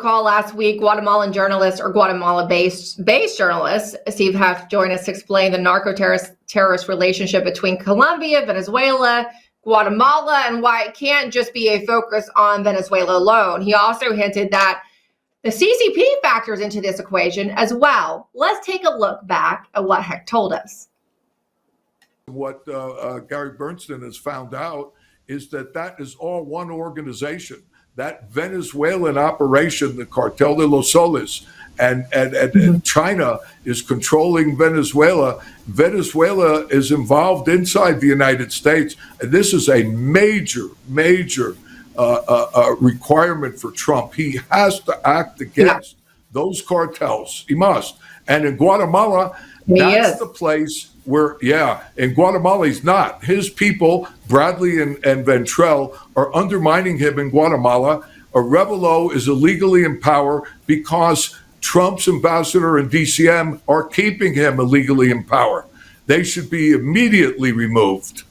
recall last week, Guatemalan journalist, or Guatemala-based journalist, Steve Hecht, joined us to explain the narco-terrorist relationship between Colombia, Venezuela, Guatemala, and why it can't just be a focus on Venezuela alone. He also hinted that the CCP factors into this equation as well. Let's take a look back at what Hecht told us. What Gary Bernstein has found out is that is all one organization. That Venezuelan operation, the Cartel de los Soles, and China is controlling Venezuela. Venezuela is involved inside the United States. And this is a major requirement for Trump. He has to act against those cartels. He must. And in Guatemala, that's the place where, in Guatemala, he's not. His people, Bradley and Ventrell, are undermining him in Guatemala. Arevalo is illegally in power because Trump's ambassador and DCM are keeping him illegally in power. They should be immediately removed.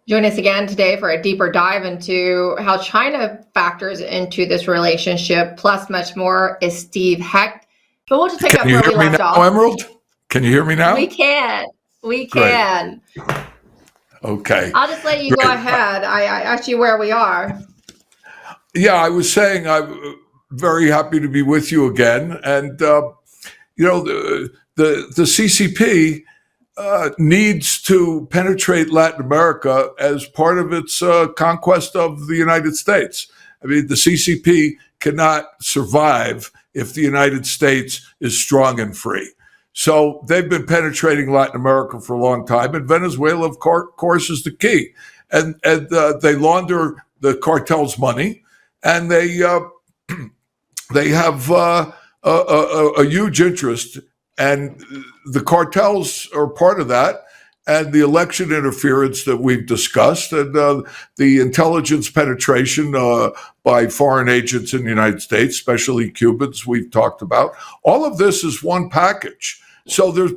Join us again today for a deeper dive into how China factors into this relationship, plus much more, is Steve Hecht. But we'll just pick up where we left off. Emerald? Can you hear me now? We can. Okay. I'll just let you go ahead. I asked you where we are. Yeah, I was saying I'm very happy to be with you again. And, the CCP needs to penetrate Latin America as part of its conquest of the United States. I mean, the CCP cannot survive if the United States is strong and free. So they've been penetrating Latin America for a long time, and Venezuela, of course, is the key. And they launder the cartel's money, and they have a huge interest, and the cartels are part of that. And the election interference that we've discussed, and the intelligence penetration by foreign agents in the United States, especially Cubans, we've talked about. All of this is one package. So there's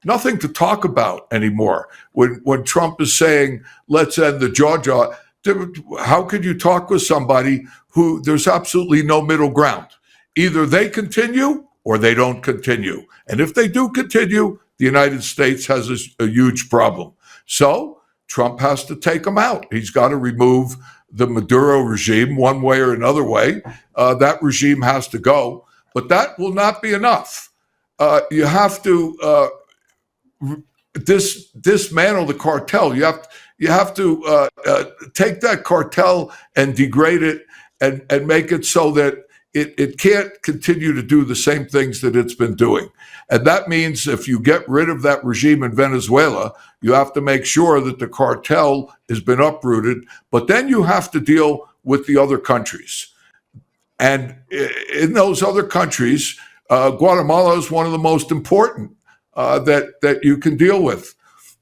nothing to talk about anymore. When Trump is saying, let's end the jaw, how could you talk with somebody who there's absolutely no middle ground? Either they continue or they don't continue. And if they do continue, the United States has a huge problem. So Trump has to take them out. He's got to remove the Maduro regime one way or another way. That regime has to go. But that will not be enough. You have to dismantle the cartel. You have to take that cartel and degrade it and make it so that it can't continue to do the same things that it's been doing. And that means if you get rid of that regime in Venezuela, you have to make sure that the cartel has been uprooted, but then you have to deal with the other countries. And in those other countries, Guatemala is one of the most important that you can deal with,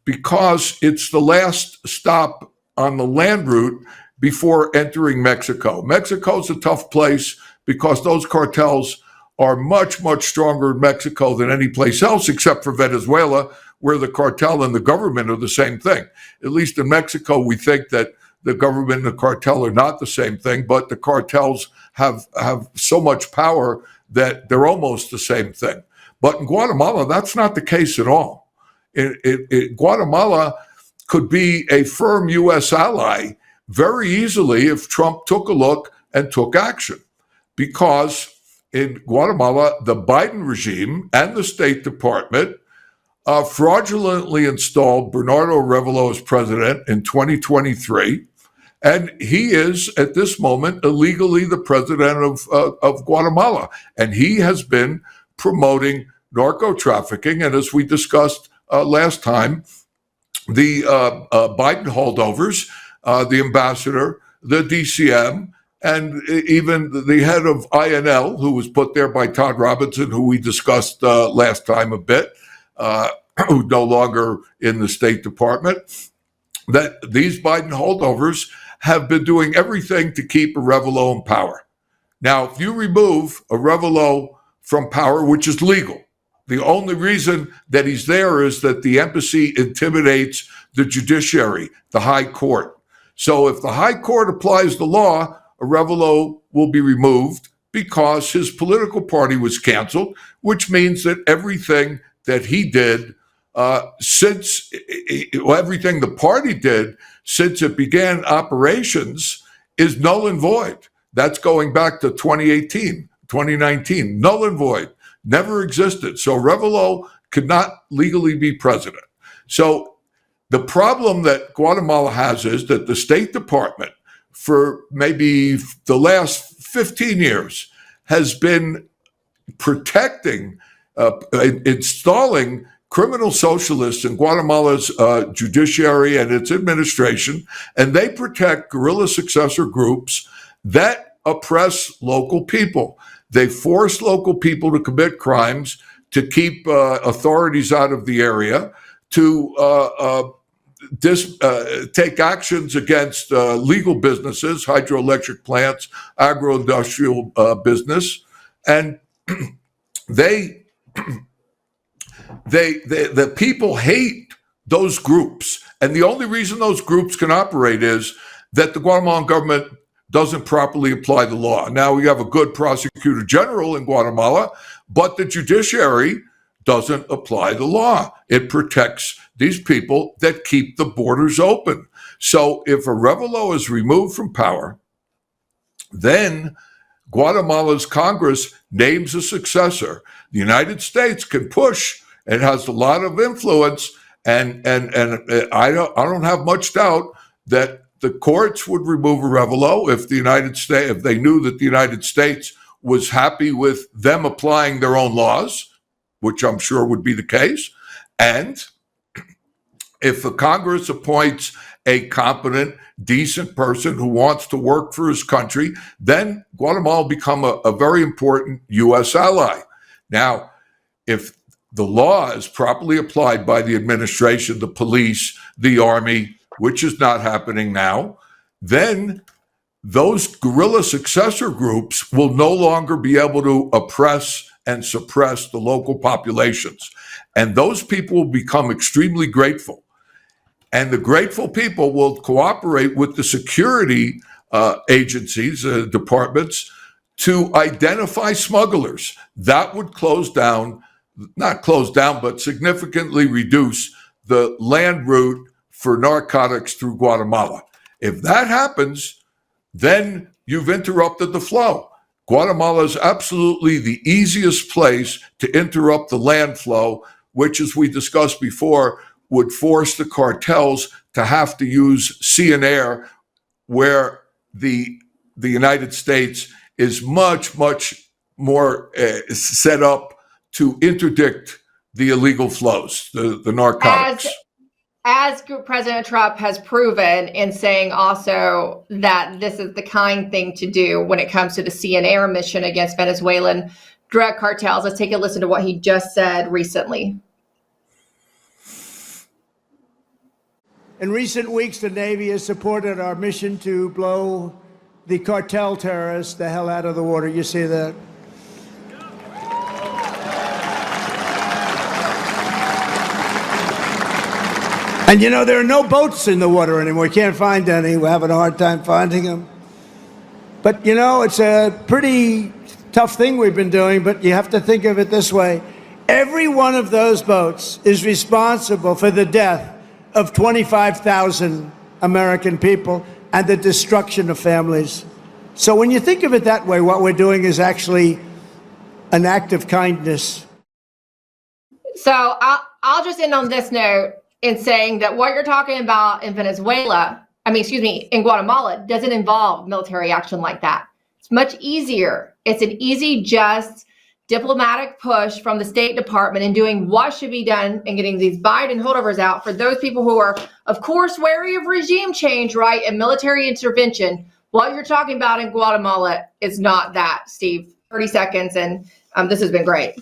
because it's the last stop on the land route before entering Mexico. Mexico's a tough place because those cartels are much, much stronger in Mexico than any place else, except for Venezuela, where the cartel and the government are the same thing. At least in Mexico, we think that the government and the cartel are not the same thing, but the cartels have so much power that they're almost the same thing. But in Guatemala, that's not the case at all. Guatemala could be a firm U.S. ally very easily if Trump took a look and took action. Because in Guatemala, the Biden regime and the State Department fraudulently installed Bernardo Arevalo as president in 2023. And he is, at this moment, illegally the president of Guatemala. And he has been promoting narco trafficking. And as we discussed last time, the Biden holdovers, the ambassador, the DCM, and even the head of INL, who was put there by Todd Robinson, who we discussed last time a bit, who's no longer in the State Department, that these Biden holdovers have been doing everything to keep Arevalo in power. Now, if you remove Arevalo from power, which is legal, the only reason that he's there is that the embassy intimidates the judiciary, the high court. So if the high court applies the law, Arevalo will be removed because his political party was canceled, which means that everything that he did everything the party did since it began operations is null and void. That's going back to 2018, 2019, null and void, never existed. So Arevalo could not legally be president. So the problem that Guatemala has is that the State Department, for maybe the last 15 years, has been protecting, installing criminal socialists in Guatemala's judiciary and its administration, and they protect guerrilla successor groups that oppress local people. They force local people to commit crimes, to keep authorities out of the area, to take actions against legal businesses, hydroelectric plants, agro-industrial business, and the people hate those groups. And the only reason those groups can operate is that the Guatemalan government doesn't properly apply the law. Now we have a good prosecutor general in Guatemala, but the judiciary doesn't apply the law. It protects these people that keep the borders open. So if Arevalo is removed from power, then Guatemala's Congress names a successor. The United States can push. It has a lot of influence, and I don't have much doubt that the courts would remove Arevalo if they knew that the United States was happy with them applying their own laws, which I'm sure would be the case. And if the Congress appoints a competent, decent person who wants to work for his country, then Guatemala will become a very important U.S. ally. Now, if the law is properly applied by the administration, the police, the army, which is not happening now, then those guerrilla successor groups will no longer be able to oppress and suppress the local populations. And those people will become extremely grateful. And the grateful people will cooperate with the security agencies, departments, to identify smugglers. That would not close down, but significantly reduce the land route for narcotics through Guatemala. If that happens, then you've interrupted the flow. Guatemala is absolutely the easiest place to interrupt the land flow, which, as we discussed before, would force the cartels to have to use sea and air, where the United States is much, much more set up to interdict the illegal flows, the narcotics. As President Trump has proven in saying also that this is the kind thing to do when it comes to the sea and air mission against Venezuelan drug cartels. Let's take a listen to what he just said recently. In recent weeks, the Navy has supported our mission to blow the cartel terrorists the hell out of the water. You see that? And you know, there are no boats in the water anymore. We can't find any. We're having a hard time finding them. But you know, it's a pretty tough thing we've been doing, but you have to think of it this way. Every one of those boats is responsible for the death of 25,000 American people and the destruction of families. So when you think of it that way, what we're doing is actually an act of kindness. So I'll just end on this note in saying that what you're talking about in in Guatemala doesn't involve military action like that. It's much easier. It's an easy, just diplomatic push from the State Department in doing what should be done and getting these Biden holdovers out for those people who are, of course, wary of regime change, right, and military intervention. What you're talking about in Guatemala is not that, Steve. 30 seconds, and this has been great.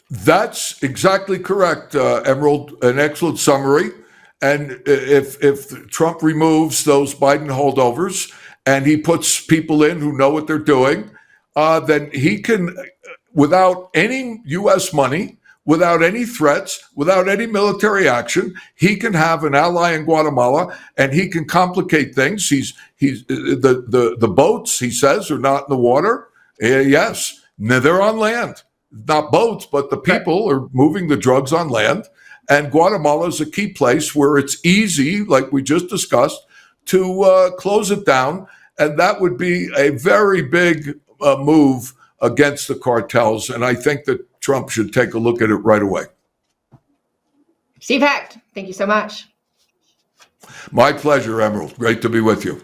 That's exactly correct, Emerald. An excellent summary. And if Trump removes those Biden holdovers and he puts people in who know what they're doing, then he can, without any U.S. money, without any threats, without any military action. He can have an ally in Guatemala, and he can complicate things. He's the boats, he says, are not in the water. Yes, they're on land, not boats, but the people are moving the drugs on land. And Guatemala is a key place where it's easy, like we just discussed, to close it down. And that would be a very big move against the cartels. And I think that Trump should take a look at it right away. Steve Hecht, thank you so much. My pleasure, Emerald. Great to be with you.